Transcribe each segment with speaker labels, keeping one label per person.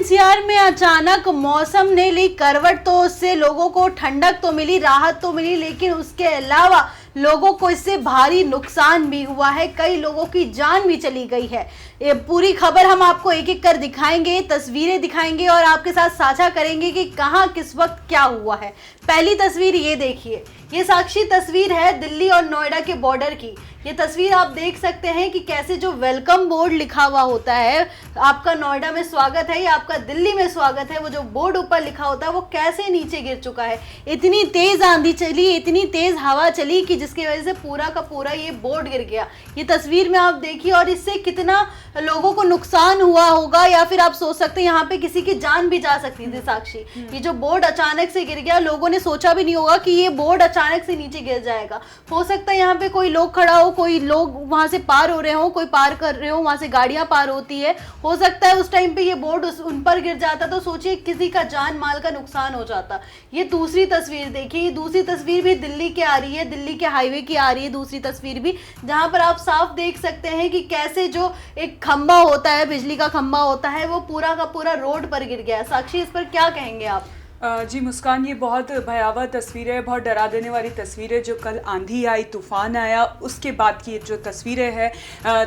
Speaker 1: NCR में अचानक मौसम ने ली करवट, तो उससे लोगों को ठंडक तो मिली, राहत तो मिली, लेकिन उसके अलावा लोगों को इससे भारी नुकसान भी हुआ है। कई लोगों की जान भी चली गई है। ये पूरी खबर हम आपको एक एक कर दिखाएंगे, तस्वीरें दिखाएंगे और आपके साथ साझा करेंगे कि कहां किस वक्त क्या हुआ है। पहली तस्वीर ये देखिए, ये साक्षी तस्वीर है दिल्ली और नोएडा के बॉर्डर की। ये तस्वीर आप देख सकते हैं कि कैसे जो वेलकम बोर्ड लिखा हुआ होता है, आपका नोएडा में स्वागत है या आपका दिल्ली में स्वागत है, वो जो बोर्ड ऊपर लिखा होता है वो कैसे नीचे गिर चुका है। इतनी तेज आंधी चली, इतनी तेज हवा चली कि जिसकी वजह से पूरा का पूरा ये बोर्ड गिर गया। ये तस्वीर में आप देखिए और इससे कितना लोगों को नुकसान हुआ होगा, या फिर आप सोच सकते हैं यहाँ पे किसी की जान भी जा सकती थी। साक्षी, ये जो बोर्ड अचानक से गिर गया, लोगों ने सोचा भी नहीं होगा कि ये बोर्ड अचानक से नीचे गिर जाएगा। हो सकता है यहाँ पे कोई लोग खड़ा हो, कोई लोग वहां से पार हो रहे हो, कोई पार कर रहे हो, वहां से गाड़ियां पार होती है। हो सकता है उस टाइम पे ये बोर्ड उन पर गिर जाता तो सोचिए किसी का जान माल का नुकसान हो जाता। ये दूसरी तस्वीर देखिए, ये दूसरी तस्वीर भी दिल्ली की आ रही है, दिल्ली के हाईवे की आ रही है दूसरी तस्वीर भी, जहां पर आप साफ देख सकते हैं कि कैसे जो एक खंबा होता है, बिजली का खंबा होता है, वो पूरा का पूरा रोड पर गिर गया है। साक्षी, इस पर क्या कहेंगे आप?
Speaker 2: जी मुस्कान, ये बहुत भयावह तस्वीर है, बहुत डरा देने वाली तस्वीर है। जो कल आंधी आई, तूफान आया, उसके बाद की जो तस्वीरें हैं,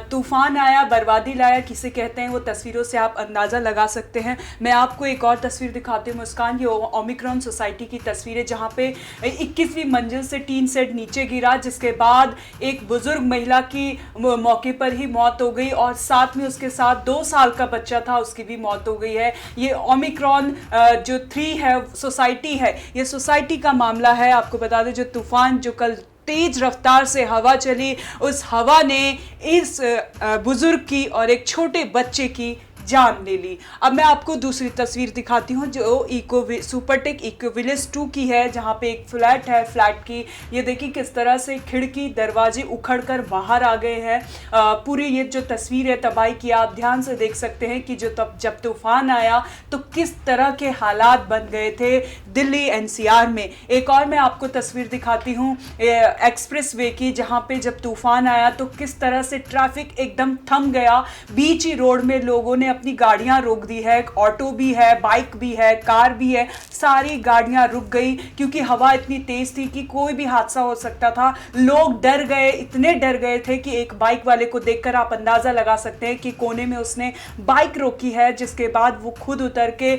Speaker 2: तूफान आया, बर्बादी लाया, किसे कहते हैं, वो तस्वीरों से आप अंदाज़ा लगा सकते हैं। मैं आपको एक और तस्वीर दिखाती हूँ मुस्कान, ये ओमिक्रॉन सोसाइटी की तस्वीर है, जहाँ पे 21वीं मंजिल से टीन सेट नीचे गिरा, जिसके बाद एक बुजुर्ग महिला की मौके पर ही मौत हो गई और साथ में उसके साथ 2 साल का बच्चा था, उसकी भी मौत हो गई है। ये ओमिक्रॉन जो 3 है सोसाइटी है, ये सोसाइटी का मामला है। आपको बता दें, जो तूफान, जो कल तेज रफ्तार से हवा चली, उस हवा ने इस बुजुर्ग की और एक छोटे बच्चे की जान ले ली। अब मैं आपको दूसरी तस्वीर दिखाती हूँ, जो सुपरटेक इको विलेज 2 की है, जहाँ पे एक फ्लैट है। फ्लैट की ये देखिए किस तरह से खिड़की दरवाजे उखड़कर बाहर आ गए हैं। पूरी ये जो तस्वीर है तबाही की, आप ध्यान से देख सकते हैं कि जब तूफान आया तो किस तरह के हालात बन गए थे दिल्ली एनसीआर में। एक और मैं आपको तस्वीर दिखाती हूँ एक्सप्रेस वे की, जहाँ पे जब तूफान आया तो किस तरह से ट्रैफिक एकदम थम गया। बीच ही रोड में लोगों ने अपनी गाड़ियां रोक दी है, ऑटो भी है, बाइक भी है, कार भी है, सारी गाड़ियां रुक गई क्योंकि हवा इतनी तेज थी कि कोई भी हादसा हो सकता था। लोग डर गए, इतने डर गए थे कि एक बाइक वाले को देखकर आप अंदाजा लगा सकते हैं कि कोने में उसने बाइक रोकी है, जिसके बाद वो खुद उतर के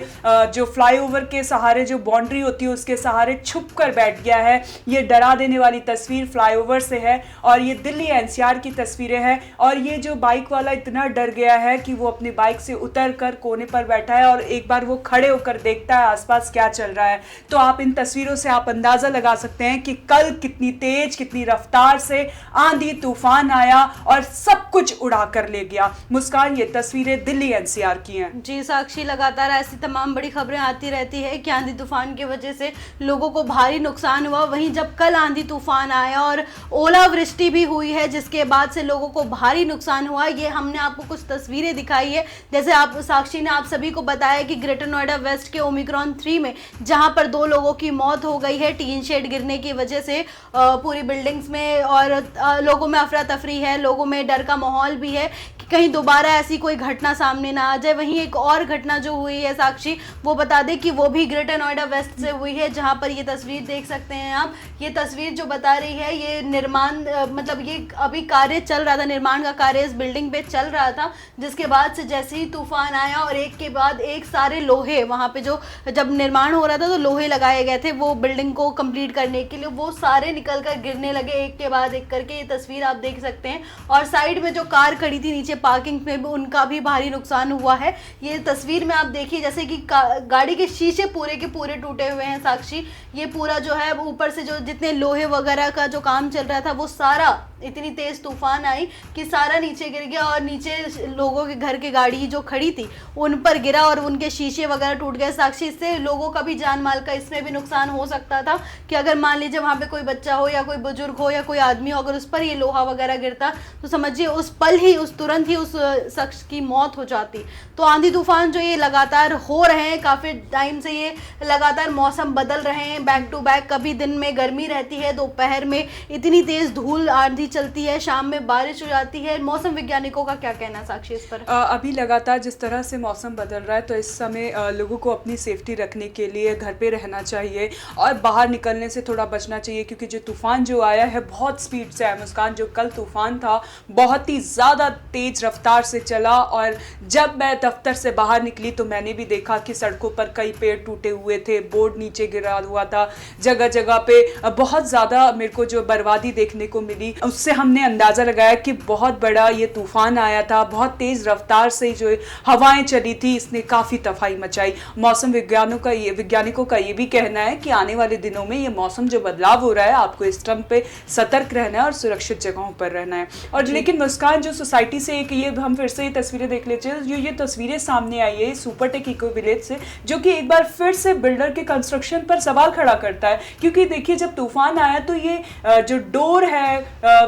Speaker 2: जो फ्लाईओवर के सहारे, जो बाउंड्री होती है उसके सहारे छुप कर बैठ गया है। ये डरा देने वाली तस्वीर फ्लाईओवर से है और ये दिल्ली एनसीआर की तस्वीरें हैं। और ये जो बाइक वाला इतना डर गया है कि वो अपनी बाइक से उतर कर कोने पर बैठा है और एक बार वो खड़े होकर देखता है आसपास क्या चल रहा है। तो आप इन तस्वीरों से आप अंदाजा लगा सकते हैं कि कल कितनी तेज, कितनी रफ्तार से आंधी तूफान आया और सब कुछ उड़ा कर ले गया। मुस्कान, ये तस्वीरें दिल्ली एनसीआर की हैं।
Speaker 1: जी साक्षी, लगातार ऐसी तमाम बड़ी खबरें आती रहती है कि आंधी तूफान की वजह से लोगों को भारी नुकसान हुआ। वहीं जब कल आंधी तूफान आया और ओलावृष्टि भी हुई है, जिसके बाद से लोगों को भारी नुकसान हुआ। ये हमने आपको कुछ तस्वीरें दिखाई है, जैसे आप साक्षी ने आप सभी को बताया कि ग्रेटर नोएडा वेस्ट के ओमिक्रॉन 3 में जहां पर 2 लोगों की मौत हो गई है टीन शेड गिरने की वजह से पूरी बिल्डिंग्स में, और लोगों में अफरा तफरी है, लोगों में डर का माहौल भी है कि कहीं दोबारा ऐसी कोई घटना सामने ना आ जाए। वहीं एक और घटना जो हुई है साक्षी, वो बता दें कि वो भी ग्रेटर नोएडा वेस्ट से हुई है, जहां पर ये तस्वीर देख सकते हैं आप। ये तस्वीर जो बता रही है, ये निर्माण मतलब ये अभी कार्य चल रहा था, निर्माण का कार्य इस बिल्डिंग पे चल रहा था, जिसके बाद से जैसे ही तूफान आया और एक के बाद एक सारे लोहे, वहां पे जो जब निर्माण हो रहा था तो लोहे लगाए गए थे वो बिल्डिंग को कंप्लीट करने के लिए, वो सारे निकल कर गिरने लगे एक के बाद एक करके। ये तस्वीर आप देख सकते हैं। और साइड में जो कार खड़ी थी नीचे पार्किंग में भी, उनका भी भारी नुकसान हुआ है। ये तस्वीर में आप देखिए जैसे कि गाड़ी के शीशे पूरे के पूरे टूटे हुए हैं साक्षी। ये पूरा जो है ऊपर से जो जितने लोहे वगैरह का जो काम चल रहा था वो सारा, इतनी तेज तूफान आई कि सारा नीचे गिर गया और नीचे लोगों के घर की गाड़ी जो खड़ी थी उन पर गिरा और उनके शीशे वगैरह टूट गए। साक्षी, इससे लोगों का भी जान माल का इसमें भी नुकसान हो सकता था कि अगर मान लीजिए वहां पे कोई बच्चा हो या कोई बुजुर्ग हो या कोई आदमी हो, अगर उस पर ये लोहा वगैरह गिरता तो समझिए उस पल ही, उस तुरंत ही उस शख्स की मौत हो जाती। तो आंधी तूफान जो ये लगातार हो रहे हैं, काफी टाइम से ये लगातार मौसम बदल रहे हैं बैक टू बैक। कभी दिन में गर्मी रहती है, दोपहर में इतनी तेज धूल आंधी चलती है, शाम में बारिश हो जाती है। मौसम वैज्ञानिकों का क्या कहना साक्षी इस पर?
Speaker 2: अभी लगातार लगातार जिस तरह से मौसम बदल रहा है तो इस समय लोगों को अपनी सेफ्टी रखने के लिए घर पे रहना चाहिए और बाहर निकलने से थोड़ा बचना चाहिए, क्योंकि जो तूफ़ान जो आया है बहुत स्पीड से है। मुस्कान, जो कल तूफ़ान था बहुत ही ज़्यादा तेज़ रफ्तार से चला और जब मैं दफ्तर से बाहर निकली तो मैंने भी देखा कि सड़कों पर कई पेड़ टूटे हुए थे, बोर्ड नीचे गिरा हुआ था, जगह जगह पे बहुत ज़्यादा मेरे को जो बर्बादी देखने को मिली। उससे हमने अंदाज़ा लगाया कि बहुत बड़ा ये तूफ़ान आया था, बहुत तेज़ रफ्तार से जो हवाएं चली थी, इसने काफ़ी तबाही मचाई। मौसम वैज्ञानिकों का ये भी कहना है कि आने वाले दिनों में ये मौसम जो बदलाव हो रहा है, आपको इस टाइम पे सतर्क रहना है और सुरक्षित जगहों पर रहना है। और लेकिन मुस्कान, जो सोसाइटी से एक ये हम फिर से ये तस्वीरें देख लेते हैं, जो ये तस्वीरें सामने आई है सुपरटेक इको विलेज से, जो कि एक बार फिर से बिल्डर के कंस्ट्रक्शन पर सवाल खड़ा करता है। क्योंकि देखिए, जब तूफान आया तो ये जो डोर है,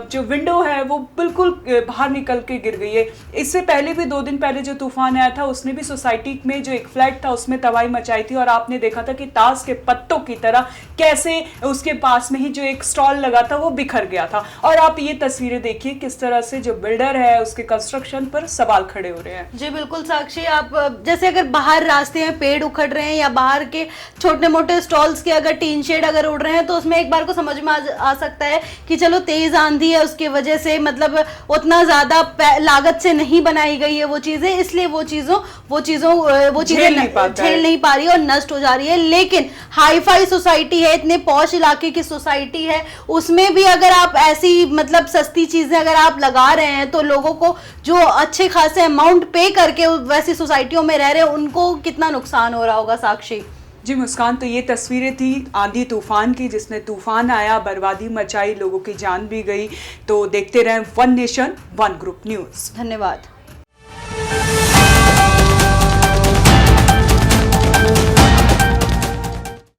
Speaker 2: जो विंडो है, वो बिल्कुल बाहर निकल के गिर गई है। इससे पहले भी 2 दिन पहले जो तूफान आया था उसने भी सोसाइटी में जो एक फ्लैट था उसमें तबाही मचाई थी और आपने देखा था कि ताश के पत्तों की तरह कैसे उसके पास में ही जो एक स्टॉल लगा था वो बिखर गया था। और आप ये तस्वीरें देखिए किस तरह से जो बिल्डर है उसके कंस्ट्रक्शन पर सवाल खड़े हो रहे हैं।
Speaker 1: जी बिल्कुल साक्षी, आप जैसे अगर बाहर रास्ते में पेड़ उखड़ रहे हैं या बाहर के छोटे मोटे स्टॉल्स के अगर टीन शेड अगर उड़ रहे हैं तो उसमें एक बार को समझ में आ सकता है कि चलो तेज आंधी है, उसके वजह से मतलब उतना ज्यादा लागत से नहीं बनाई गई है वो चीजें, इसलिए वो चीजें झेल नहीं पा रही है और नष्ट हो जा रही है। लेकिन हाई फाई सोसाइटी है, इतने पॉश इलाके की सोसाइटी है, उसमें भी अगर आप ऐसी मतलब सस्ती चीजें अगर आप लगा रहे हैं तो लोगों को जो अच्छे खासे अमाउंट पे करके वैसी सोसाइटियों में रह रहे हैं उनको कितना नुकसान हो रहा होगा साक्षी।
Speaker 2: जी मुस्कान, तो ये तस्वीरें थी आंधी तूफान की, जिसने तूफान आया, बर्बादी मचाई, लोगों की जान भी गई। तो देखते रहें one nation one group news.
Speaker 1: धन्यवाद।